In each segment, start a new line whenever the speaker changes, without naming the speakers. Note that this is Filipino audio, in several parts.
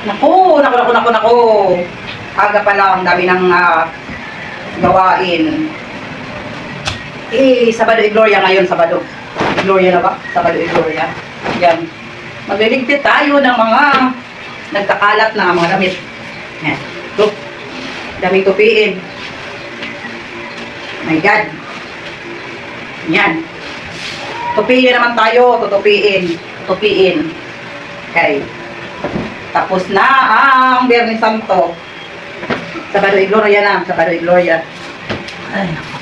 Naku. Aga pa lang, dami ng gawain. Sabado e Gloria ngayon, Sabado. Gloria na ba? Sabado e Gloria. Yan. Magliligpit tayo ng mga nagkakalat na mga damit. Yan. Ito. Daming tupiin. My God. Yan. Tupiin naman tayo. Tupiin. Okay. Tapos na ang Biyernes Santo. Sabado e Gloria na. Sabado e Gloria. Ay, naku.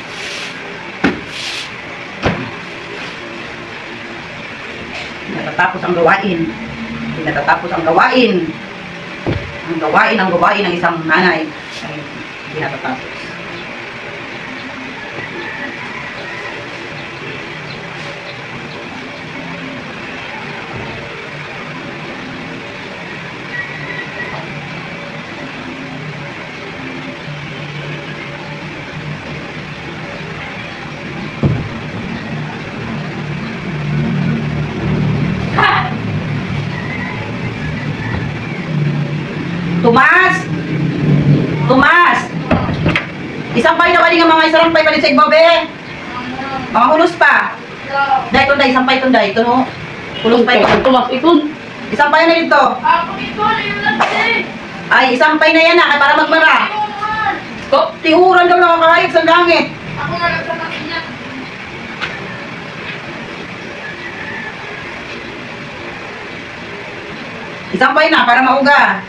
Natatapos ang gawain. Hindi natatapos ang gawain. Ang gawain ng isang nanay. Ay, hindi natatapos. Tomas! Isampay na bali nga mga isarampay bali sa igbabe. Mga hulos pa. Dahil ito, isampay ito, dahil ito, no? Hulos pa ito.
Tomas, ito.
Isampay na dito.
Ako ito, yun lang din.
Ay, isampay na yan na, para magmara. Tihuran daw nakakahayag sa langit.
Ako nga lang sa kanya.
Isampay na, para mauga.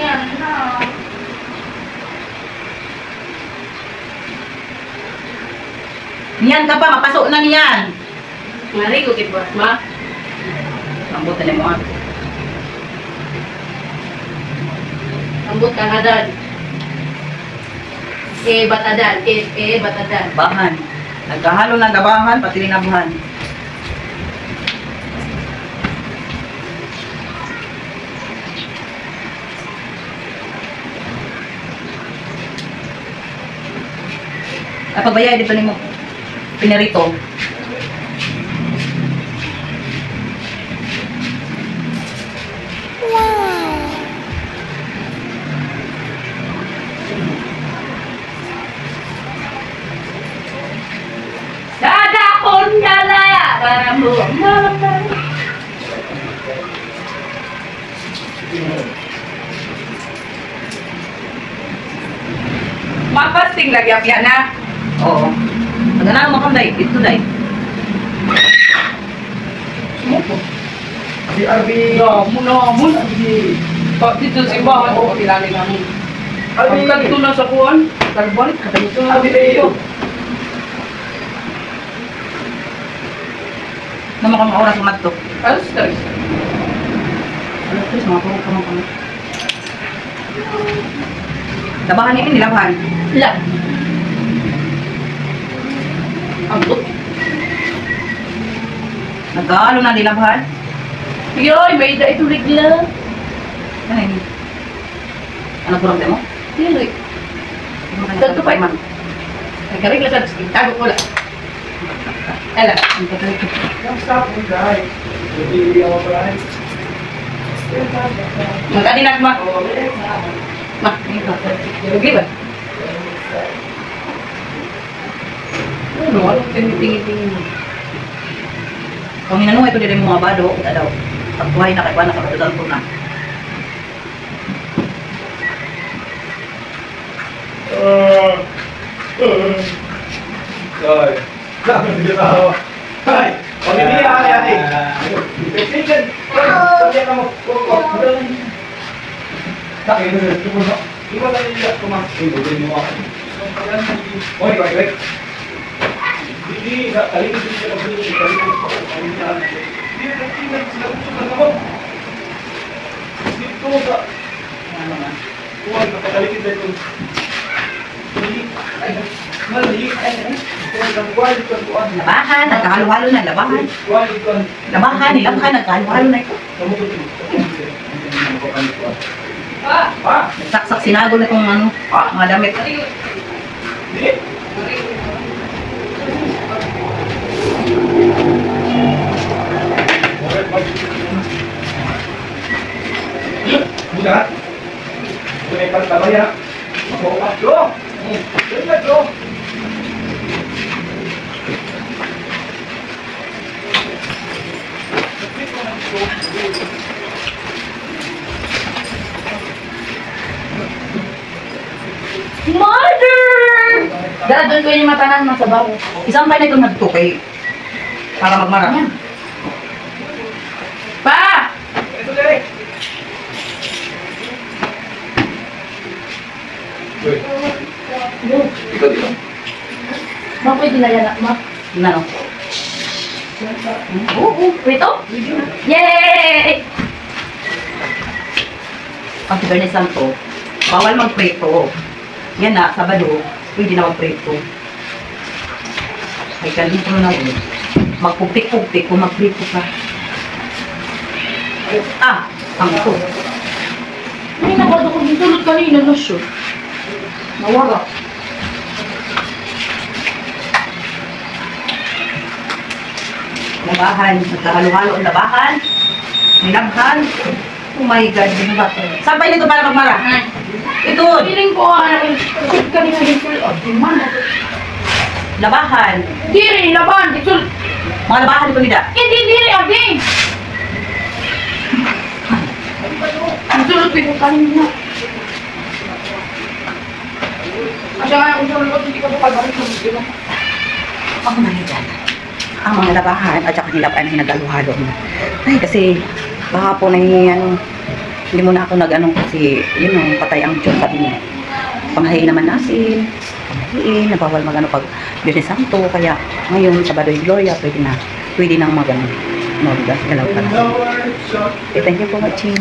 Yan na.
Niyan ka pa, mapasok na niyan.
Ngari ko kit ma.
Mambutan mo ako.
Ambot kang adan. Batadan. Batadan.
Bahan. Nagkahalo ng dabahan, pati linabuhan. Ay, pagbayay, dito ni mo pinarito.
Dadakon dala para mo.
Mapasting lagi yan na. Oo. Magandang mo kang day. Ito day. Sumuko.
Si Arby.
Muna. Dito sa ibahan.
Oo, kilala namin.
Ang kanto na sa kuwan. Tagbalik ka dito.
Arby tayo.
Naman kang oras umadto.
Alas guys.
Ano please, mga puro ka mga. Labahan ini, nilabahan.
Lang. Ambot.
Nagkahalo na nilabahan.
Yoy, may da ito ligla.
Ano yun? Ano purang mo?
Yoy. Tanto pa man. Nagkarig lang sa tago ko lang. Ela, ang katalik.
Yung stop mo dahil. Hindi ako dahil.
Magkadinak ma. Ma, ito. Lugi ba? Ano, anong tingin-tingin mo? Kung hinanong ito din mga bado, kita daw. Pagbuhay na kay Juan, nakapatulan ko na.
Ay. Hindi na ako. Ay. Pag hindi ako ate. Sige. Sabi ka mo. Sabi mo. Iba na niya tumas. Hindi mo ako. Oy, wait. Hindi, alin din siya kasi dito sa ano na. Kuwan ka pagalikid dito.
Labahan, nagkahalo-halo na, labahan. Labahan, nagkahalo-halo na ito. Saksak sinago na itong ano, mga damit.
sabay yan. Mabukas ko. Tingnan ko.
Mother! Dara, doon ko yung matanan mo sa baro.
Isang pa na itong nagtukay. Para magmara.
Ayan. Pa!
Ito, Derek. Wait. Ikaw dito.
Ma, pwede na yan, ma.
Na, no?
Oo, wait, oh. Yay!
Pag si Bernie Santo, bawal magpreto. Yan na, Sabado, pwede na magpreto. Ay, kalito na yun. Magpugtik-pugtik kung magpreto ka. Ah, ang ito.
Ay, nabado ko dito tulad kanina na siya. Nawala.
Labahan, nagkahalo-halo ang labahan. May labhan. Oh my God, ano ba ito? Saan ba nito para magmara?
Ay,
Ito,
feeling ko, shoot kanina dito. Oh, di man.
labahan.
Di rin, laban. Dito.
Mga labahan ito nila.
Hindi, adi. Tulad ko kanina. Kasi nga, kung tulad hindi ka pa pag-arit mo.
Ako na yan. Ang mga labahan at saka nilaban na nagalo-halo mo. Ay, kasi baka po na ano, hindi mo na ako nag-anong kasi yun ang patay ang Diyos sabi niya. Panghain naman nasin, panghain, nabawal mag-ano pag Diyos Santo, kaya ngayon Sabado y Gloria, pwede nang mag-ano, mag-galaw ka na. Okay, thank you for watching.